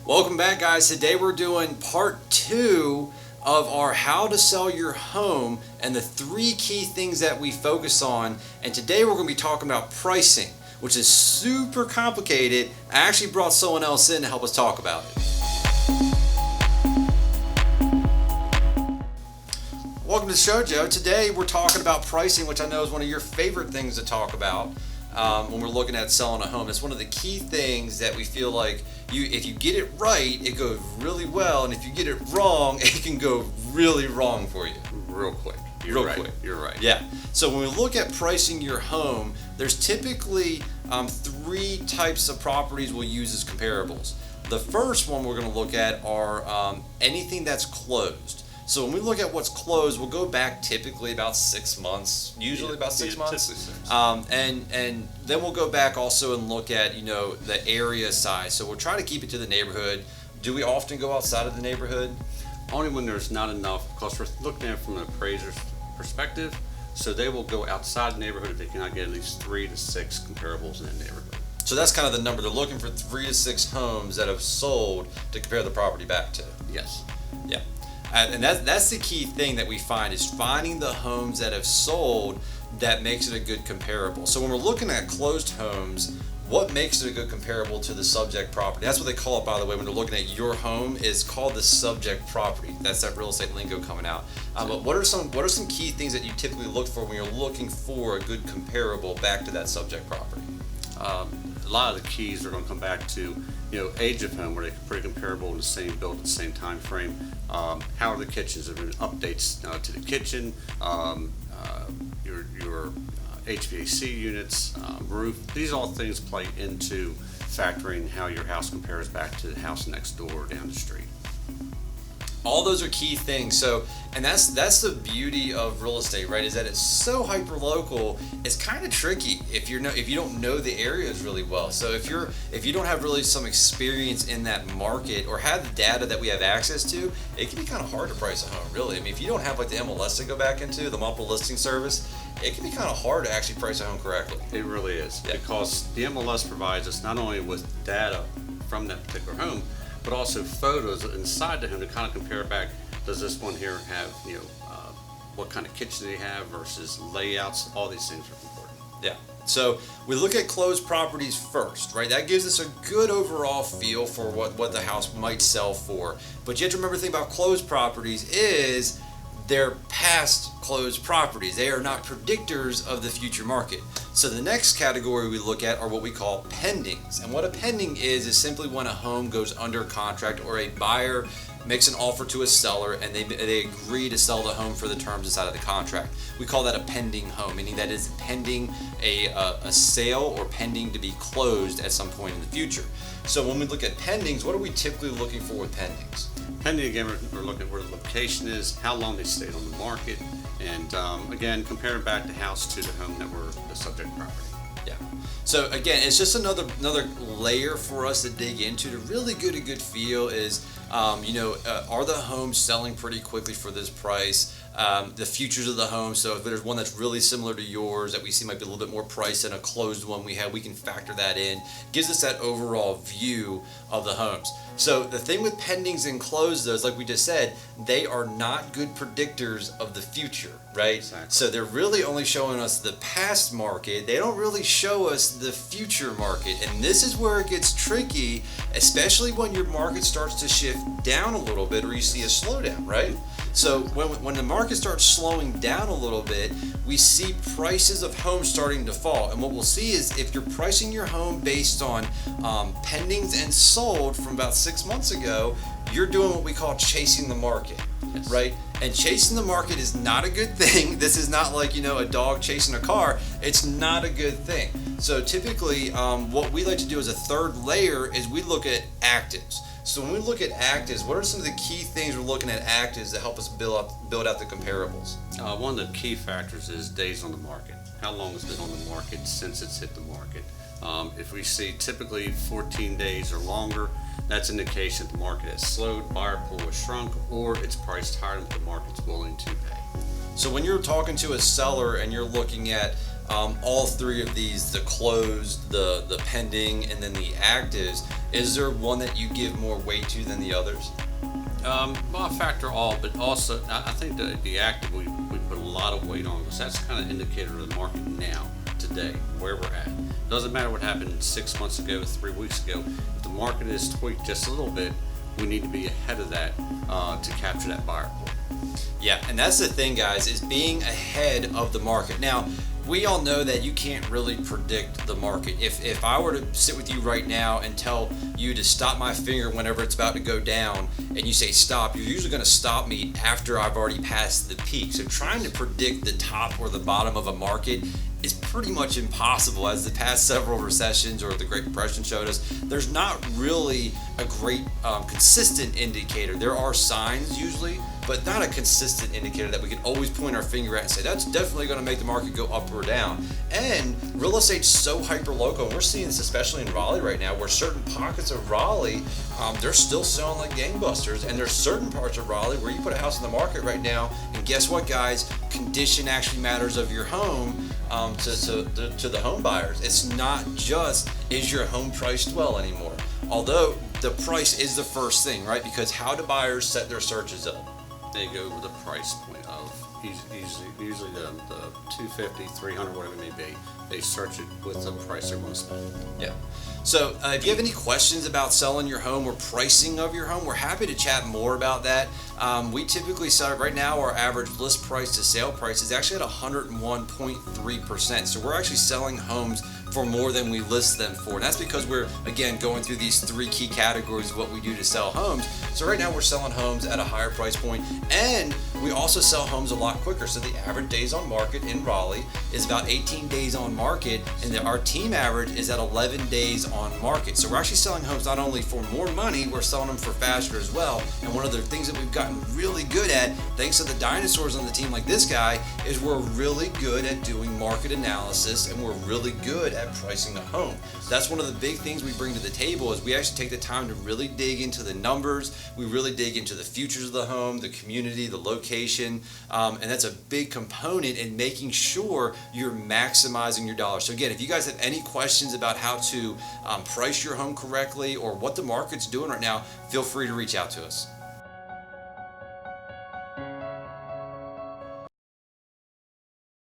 Welcome back, guys. Today we're doing part 2 of our how to sell your home and the 3 key things that we focus on. And today we're going to be talking about pricing, which is super complicated. I actually brought someone else in to help us talk about it. Welcome to the show, Joe. Today we're talking about pricing, which I know is one of your favorite things to talk about when we're looking at selling a home. It's one of the key things that we feel like if you get it right, it goes really well, and if you get it wrong, it can go really wrong for you real quick. You're right. Yeah. So when we look at pricing your home, there's typically 3 types of properties we'll use as comparables. The first one we're going to look at are anything that's closed. So when we look at what's closed, we'll go back typically about 6 months, usually about 6 months. And then we'll go back also and look at, the area size. So we'll try to keep it to the neighborhood. Do we often go outside of the neighborhood? Only when there's not enough, because we're looking at it from an appraiser's perspective. So they will go outside the neighborhood if they cannot get at least 3 to 6 comparables in that neighborhood. So that's kind of the number. They're looking for 3 to 6 homes that have sold to compare the property back to. Yes. Yeah. And that's the key thing that we find is finding the homes that have sold that makes it a good comparable. So when we're looking at closed homes, what makes it a good comparable to the subject property? That's what they call it, by the way, when they're looking at your home, is called the subject property. That's that real estate lingo coming out. But what are some key things that you typically look for when you're looking for a good comparable back to that subject property? A lot of the keys are going to come back to age of home, where they're pretty comparable in the same build, the same time frame. How are the kitchens? Are there updates to the kitchen? Your HVAC units, roof. These all things play into factoring how your house compares back to the house next door or down the street. All those are key things. So, and that's the beauty of real estate, right? Is that it's so hyper local. It's kind of tricky if you don't know the areas really well. So if you don't have really some experience in that market or have the data that we have access to, it can be kind of hard to price a home. Really, I mean, if you don't have like the MLS to go back into, the multiple listing service, it can be kind of hard to actually price a home correctly. It really is, because the MLS provides us not only with data from that particular home, but also photos inside the home to kind of compare back. Does this one here have, what kind of kitchen they have versus layouts? All these things are important. Yeah. So we look at closed properties first, right? That gives us a good overall feel for what the house might sell for. But you have to remember the thing about closed properties is they're past closed properties. They are not predictors of the future market. So the next category we look at are what we call pendings. And what a pending is simply when a home goes under contract or a buyer makes an offer to a seller and they agree to sell the home for the terms inside of the contract. We call that a pending home, meaning that is pending a sale or pending to be closed at some point in the future. So when we look at pendings, what are we typically looking for with pendings? Pending, again, we're looking at where the location is, how long they stayed on the market, and again, comparing back the house to the home that were the subject property. Yeah. So again, it's just another layer for us to dig into to really get a good feel is, are the homes selling pretty quickly for this price? The features of the home. So if there's one that's really similar to yours that we see might be a little bit more priced than a closed one we can factor that in. Gives us that overall view of the homes. So the thing with pendings and closed, though, is like we just said, they are not good predictors of the future, right? Exactly. So they're really only showing us the past market. They don't really show us the future market. And this is where it gets tricky, especially when your market starts to shift down a little bit or you see a slowdown, right? So when the market starts slowing down a little bit, we see prices of homes starting to fall. And what we'll see is if you're pricing your home based on pendings and sold from about 6 months ago, you're doing what we call chasing the market, right? And chasing the market is not a good thing. This is not like, a dog chasing a car. It's not a good thing. So typically what we like to do as a third layer is we look at actives. So when we look at actives, what are some of the key things we're looking at actives that help us build out the comparables? One of the key factors is days on the market. How long it's been on the market since it's hit the market. If we see typically 14 days or longer, that's indication the market has slowed, buyer pool has shrunk, or it's priced higher than what the market's willing to pay. So when you're talking to a seller and you're looking at all three of these, the closed, the pending, and then the actives, is there one that you give more weight to than the others? Well, I factor all, but also I think the active we put a lot of weight on because that's kind of indicator of the market now, today, where we're at. Doesn't matter what happened 6 months ago, 3 weeks ago. If the market is tweaked just a little bit, we need to be ahead of that to capture that buyer pool. Yeah, and that's the thing, guys, is being ahead of the market. Now, we all know that you can't really predict the market. If I were to sit with you right now and tell you to stop my finger whenever it's about to go down, and you say stop, you're usually going to stop me after I've already passed the peak. So trying to predict the top or the bottom of a market is pretty much impossible. As the past several recessions or the Great Depression showed us, there's not really a great consistent indicator. There are signs usually, but not a consistent indicator that we can always point our finger at and say that's definitely going to make the market go up or down. And real estate's so hyper local, and we're seeing this especially in Raleigh right now, where certain pockets of Raleigh, they're still selling like gangbusters, and there's certain parts of Raleigh where you put a house in the market right now, and guess what, guys? Condition actually matters of your home to the home buyers. It's not just is your home priced well anymore, although the price is the first thing, right? Because how do buyers set their searches up? They go with the price point of usually the 250, 300, whatever it may be. They search it with the price they're going to spend. Yeah. So if you have any questions about selling your home or pricing of your home, we're happy to chat more about that. We typically sell right now, our average list price to sale price is actually at 101.3%. So we're actually selling homes for more than we list them for. And that's because we're, again, going through these three key categories of what we do to sell homes. So right now we're selling homes at a higher price point, and we also sell homes a lot quicker. So the average days on market in Raleigh is about 18 days on market, and our team average is at 11 days on market. So we're actually selling homes not only for more money, we're selling them for faster as well. And one of the things that we've gotten really good at, thanks to the dinosaurs on the team like this guy, is we're really good at doing market analysis, and we're really good at pricing a home. That's one of the big things we bring to the table, is we actually take the time to really dig into the numbers. We really dig into the features of the home, the community, the location, and that's a big component in making sure you're maximizing your dollars. So again, if you guys have any questions about how to price your home correctly or what the market's doing right now, feel free to reach out to us.